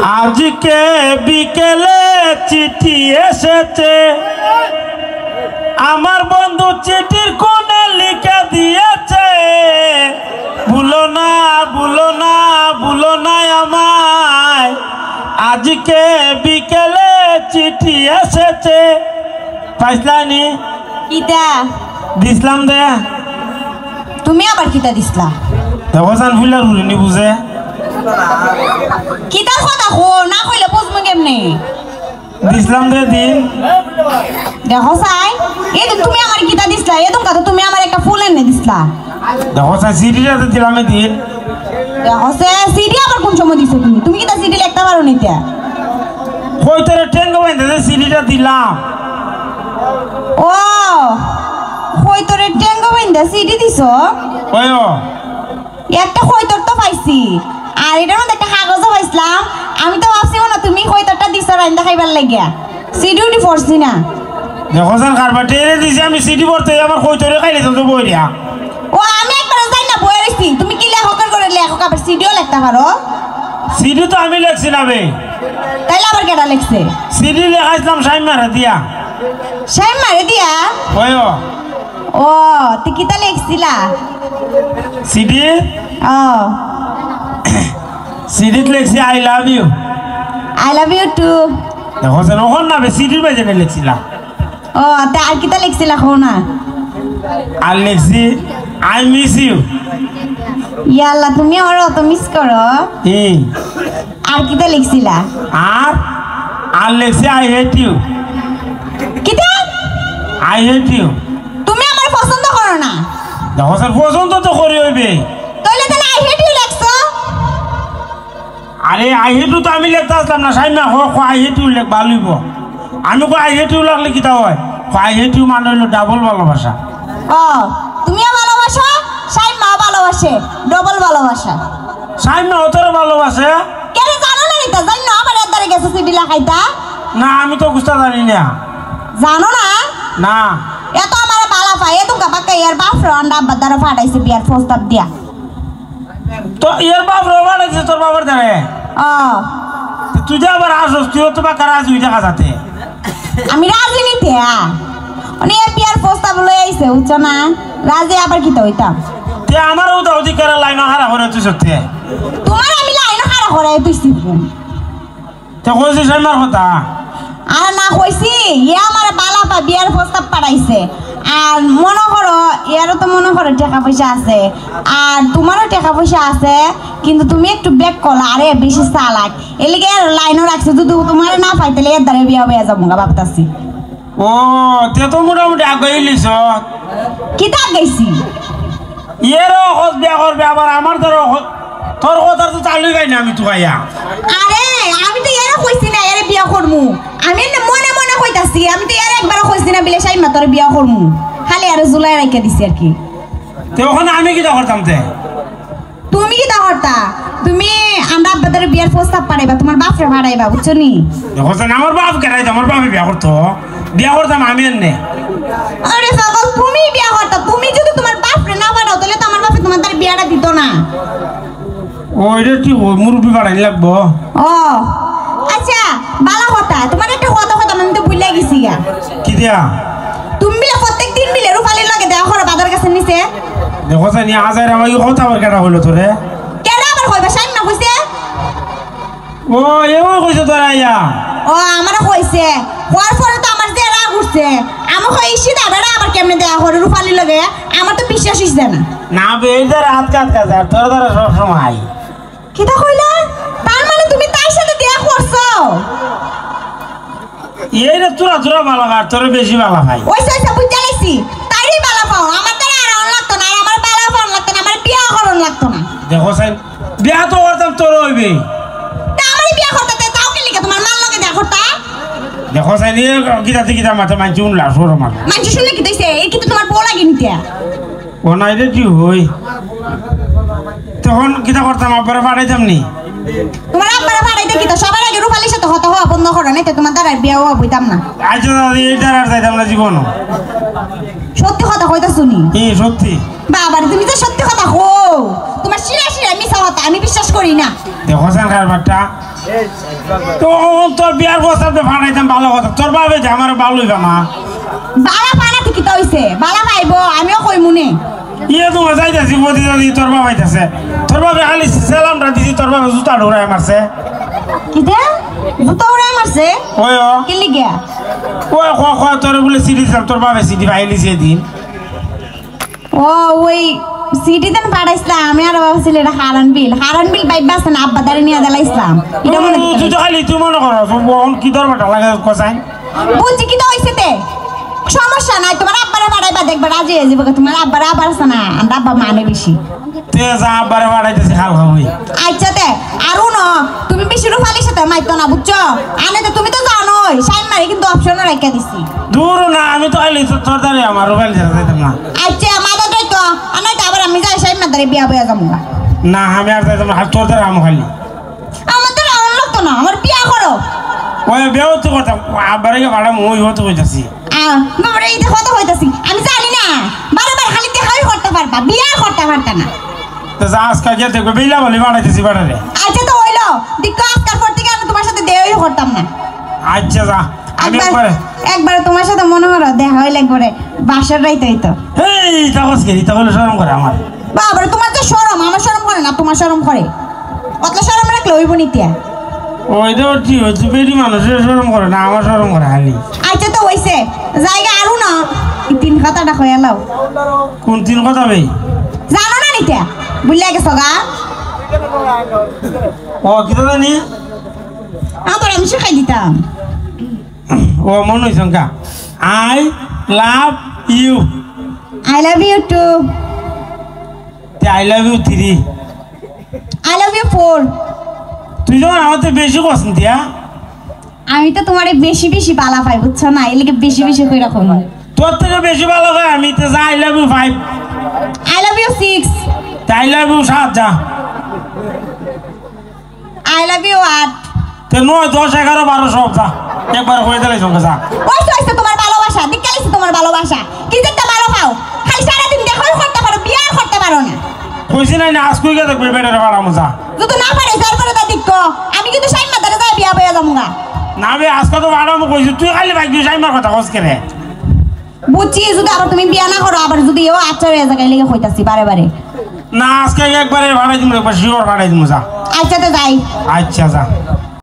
আজকে বিকেলে চিঠি এসেছে, আমার বন্ধু চিঠির কোণে লিখে দিয়েছে, ভুলো না ভুলো না ভুলো না আমায়। আজকে বিকেলে চিঠি এসেছে। পাইছলানি কিতা দিসলাম দে। তুমি আবার কিতা দিসলা? দেখো জান ফুলার হুরিনি বুঝে কিতা কথা কো না কইলে বুঝমু কেমনে? দিসলাম দে দিন। দেখো সাই এই তুমি আমার কিতা দিসলা, এদম কথা তুমি আমার একটা ফুল এনে দিসলা। দেখো সাই সিডিটা তো দিলাম দিন। দেখো সে সিডি আবার কোন সময় দিছো তুমি? তুমি কিতা সিডি লিখতে পারো নিতে? কই তোরে টেঙ্গো বাইন্দে সিডিটা দিলাম। ও কই তোরে টেঙ্গো বাইন্দা সিডি দিছো? ওয়ো একটা কইতর তো পাইছি, আর এটার মধ্যে একটা কাগজও পাইছিলাম। আমি তো ভাবছি না তুমি কইতরটা দিছো রাইন্দা খাইবার লাগিয়া, সিডিও দি পড়ছি না। দেখো জান কারবার টেরে দিছি আমি সিডি পড়তে, আমার কই তোরে খাইলে তো বইরিয়া। ও আমি একবার যাই না বই রইছি, তুমি কি লেখকের করে লেখক আবার সিডিও লিখতে পারো? সিডি তো আমি লিখছি না বে। তাইলে আবার কেডা লিখছে? সিডি লেখাইছিলাম সাইমারে দিয়া। সাইম মারে দিয়া? ওয়ো ও তুই কিতা লিখছিলা? সিডি ও সিডি লিখছি I love you. I love you too. দেখো জান ওহন না বে সিডির বাইজে লিখছিলাম। ও তা আর কিতা লিখছিলা কও না? আর লিখছি আই মিস ইউ। ইয়াল্লা তুমি আমার অত মিস করো। আর কিতা লিখছিলা? আর লিখছি আই হেট ইউ। কিতা? I hate you. তুমি আমার পছন্দ করো না? দেখো স্যার পছন্দ তো করি হইবে। তাহলে তাহলে আই হেট ইউ লিখছো? আরে আই হেট ইউ তো আমি লিখতে আসলাম না, সাইমা কো আই হেট ইউ লিখ ভালোইব। আমি কো আই হেট ইউ লাগলে কিতা হয়? আই হেট ইউ মানে হলো ডাবল ভালোবাসা। ও তুমিও ভালোবাসো, সাইমাও ভালোবাসে, ডবল ভালোবাসা। সাইমা তোর ভালোবাসে? কেন জানো না? এটা জানো না আবার এদারে গেছে সিডি লাগাইতা? না আমি তো বুঝতে জানি না। জানো না? না এত আমার বালা পায় এত কাপাকা ইয়ার বাপ রান্ডা বাদার ফাটাইছে বিয়ার প্রস্তাব দিয়া। তো এর বাপ রবা লাগছে তোর বাবার দ্বারে। ও তুই যে আবার আসস তুই তো বা কারা জুই দেখা যাতে। আমি রাজনীতি উনি বিয়ার প্রস্তাব লই আইছে বুঝছো না? রাজি আবার কি তো হইতাম। তে আমারও তো অধিকার লাইন হারা করে তুই সত্যি। তোমার আমি লাইন হারা করে তুইছি। তে কইছিস আমার কথা? আর না কইছি ইয়ে আমার বালা পা বিয়ার প্রস্তাব পাঠাইছে। আর মনে করো ইয়ারও তো মনে করো টাকা পয়সা আছে, আর তোমারও টাকা পয়সা আছে, কিন্তু তুমি একটু ব্যাক করলা আরে বেশি চালাক এলিগে লাইনও রাখছে। যদি তোমার না পাই তাহলে এর দ্বারা বিয়া হয়ে যাবো গা ভাবতাছি। ও তে তো মোটামুটি আগাইলিস। কি তা গেছি এরও হস বিয়া করবে আবার আমার ধরো তোর কথা তো চালু গাই না আমি তো গাইয়া। আরে আমি তো এর কইছি না এর বিয়া করমু, আমি মনে মনে কইতাছি। আমি তো এর একবার কইছি না বিলে সাইমা তোর বিয়া করমু, খালি আর জুলাই রাইখা দিছি আর কি। তে ওখানে আমি কি করতাম? তে তুমি কি করতা? তুমি আমরা আব্বাদের বিয়ার প্রস্তাব পাঠাইবা, তোমার বাপরে পাঠাইবা বুঝছো নি? দেখো আমার বাপ কেরাই আমার বাপে বিয়া করতো, বিয়া করতাম আমি এনে। আরে পাগল তুমি বিয়া করতা, তুমি যদি তোমার বাপরে না পাঠাও তাহলে তো আমার বাপে তোমার তার বিয়াটা দিত না। ওইটা কি মুরব্বি বাড়াই লাগবো? ও আচ্ছা বালা কথা, তোমার একটা কথা কথা আমি তো ভুলে গেছি গা। কি দিয়া? তুমি বিলে প্রত্যেক দিন বিলে রূপালির লাগে দেওয়া করো বাজার কাছে নিচে। দেখো জানি আজার আমার কথা আবার কেটা হইলো তোরে? কেন আবার কইবা? সাইম না কইছে? ও এও কইছে তোরা ইয়া? ও আমারও কইছে, হওয়ার পরে তো আমার যে রাগ উঠছে। আমি কইছি দাদারা আবার কেমনে দেওয়া করে রূপালির লাগে, আমার তো বিশ্বাস হইছে না। না বে এই দ্বারা হাত কাট কাজ আর তোর দ্বারা সব সময়। কিটা কইলা? তার মানে তুমি তার সাথে দেয়া করছো? এই রে তোরা তোরা ভালো আর তোর বেশি ভালো ভাই। ওইসা ওইসা বুঝতে লাইছি, তাইরই বালা পাও। আমার দ্বারা আর অন লাগতো না, আর আমার বালা পাও লাগতো না, আমার বিয়া করন লাগতো না। দেখো সাইন বিয়া তো করতাম তোর হইবে। তা আমার বিয়া করতে তাও কে লিখে তোমার মান লাগে দেয়া করতা? দেখো সাইন এ গিতাতে গিতা মাথা মানছি উনলা সরো মার। মানুষ শুনলে কি দিছে? এই কিন্তু তোমার বউ লাগে নিতে। ও নাই রে কি হই? তখন গিতা করতাম আবার পাঠাইতাম নি। তোমার আব্বারা পাঠাইতে কি তো সবার আগে রূপালির সাথে কথা হওয়া বন্ধ করো, নাই তো তোমার দ্বারা বিয়া হওয়া বইতাম না। আজ এইটা আর যাইতাম না জীবন। সত্যি কথা কইতা শুনি। সত্যি বাবার তুমি তো সত্যি কথা কও, তোমার শিরা শিরা মিছা কথা আমি বিশ্বাস করি না। দেখো সান কারবারটা তো তোর বিয়ার প্রস্তাব ফাটাইতাম ভালো কথা তোর বাবে যে আমার ভালো হইবা না বালা পানা থেকে তো হইছে বালা পাইবো আমিও কই মনে ইয়ে তোমার যাইতেছি বদি যদি তোর বাবা আইতাছে তোর বাবে খালি সালামটা দিছি তোর বাবা জুতা ঢোড়ায় মারছে কিটা জুতো উড়াই মারছে ওই কি লিগিয়া ওই তোর বলে সিডি দিলাম তোর বাবা সিডি পাইলি সেদিন ও ওই সিটি দেন পাঠাইছিলাম আমি আর ভাবছিল এটা হারান বিল বাইবা আছে না আব্বা দাঁড়ি নিয়ে দিলা ইসলাম এটা মনে তুই তো খালি তুই মনে করো কি দরবারটা লাগে কসাই বুঝছি কি তো হইছে তে সমস্যা নাই তোমার আব্বারে পাঠাইবা দেখবা রাজি হয়ে যাবে তোমার আব্বার আবার আছে না আমরা আব্বা মানে বেশি তে যা আব্বারে পাঠাইতেছি খাল খাবই আচ্ছা তে আরো না তুমি বেশি রুফালির সাথে মাইতো না বুঝছো আনে তো তুমি তো জানোই সাইন মারি কিন্তু অপশনও রেখে দিছি দূর না আমি তো খালি তোর দাঁড়ি আমার মোবাইল যাইতাম না আচ্ছা আমাদের তো আনাই তো আবার আমি যাই সাইন মাদারে বিয়া বয়া যাবো না আমি আর যাইতাম না তোর দ্বারা আমি খালি আমাদের আর লাগতো না আমার বিয়া করো ওই বিয়েও তো করতাম আব্বারে ভাড়া মই হতে কইতাছি বাবারে এই দেখো তো হইতাছি আমি জানি না বারবার খালি দেখাই করতে পারবা বিয়া করতে পারতা না তো যা আজকে গিয়ে দেখবে বেলা বলি বাড়াইতেছি বাড়ারে আচ্ছা তো হইলো দেখো আজকাল পর থেকে আমি তোমার সাথে দেওয়াই করতাম না আচ্ছা যা আমি একবারে একবার তোমার সাথে মনে করো দেখা হইলে একবারে বাসার রাইতে হইতো এই তাকস কি তাহলে শরম করে আমার বাবারে তোমার তো শরম আমার শরম করে না তোমার শরম করে কত শরম রাখলে হইব নিতিয়া ওই তো ঠিক হচ্ছে বেরি মানুষের শরম করে না আমার শরম করে খালি আচ্ছা তো হইছে জায়গা আরো না এই তিন কথাটা কই এলাও কোন তিন কথা ভাই জানো না নিতা বুঝলে গেছো গা ও কি তো জানি আমার আমি শিখাই দিতাম ও মনে হয়েছে কা I love you I love you too I love you 3 I love you 4 তুই যখন আমাদের বেশি পছন্দ দিয়া আমি তো তোমারে বেশি বেশি বালা পাই বুঝছো না এলিকে বেশি বেশি কই রাখো তোর থেকে বেশি ভালো হয় আমি তো যা I love you 5 I love you 6 I love you 7 যা আই লাভ ইউ 8 তে 9 10 11 12 সব যা একবার হয়ে দিলে সঙ্গে যা ওই তো হইছে তোমার ভালোবাসা দিকালিছে তোমার ভালোবাসা কি দেখতে ভালো পাও খালি সারা দিন দেখাই করতে পারো বিয়া করতে পারো না কইছি না আজ কই গে দেখবে বেটারে ভাড়া মজা যদি না পারে তারপরে তা দিক্ক আমি কিন্তু সাইন মাদারে যাই বিয়া বয়া যামুগা না বে আজকে তো ভাড়া মো কইছি তুই খালি ভাই দিস আমার কথা কস করে বুঝছি যদি আবার তুমি বিয়া না করো আবার যদি ও আচ্ছা হয়ে যায় লেগে কইতাছি বারে বারে না আজকে একবারে ভাড়াই দিমু একবার শিওর ভাড়াই দিমু যা আচ্ছা তো যাই আচ্ছা যা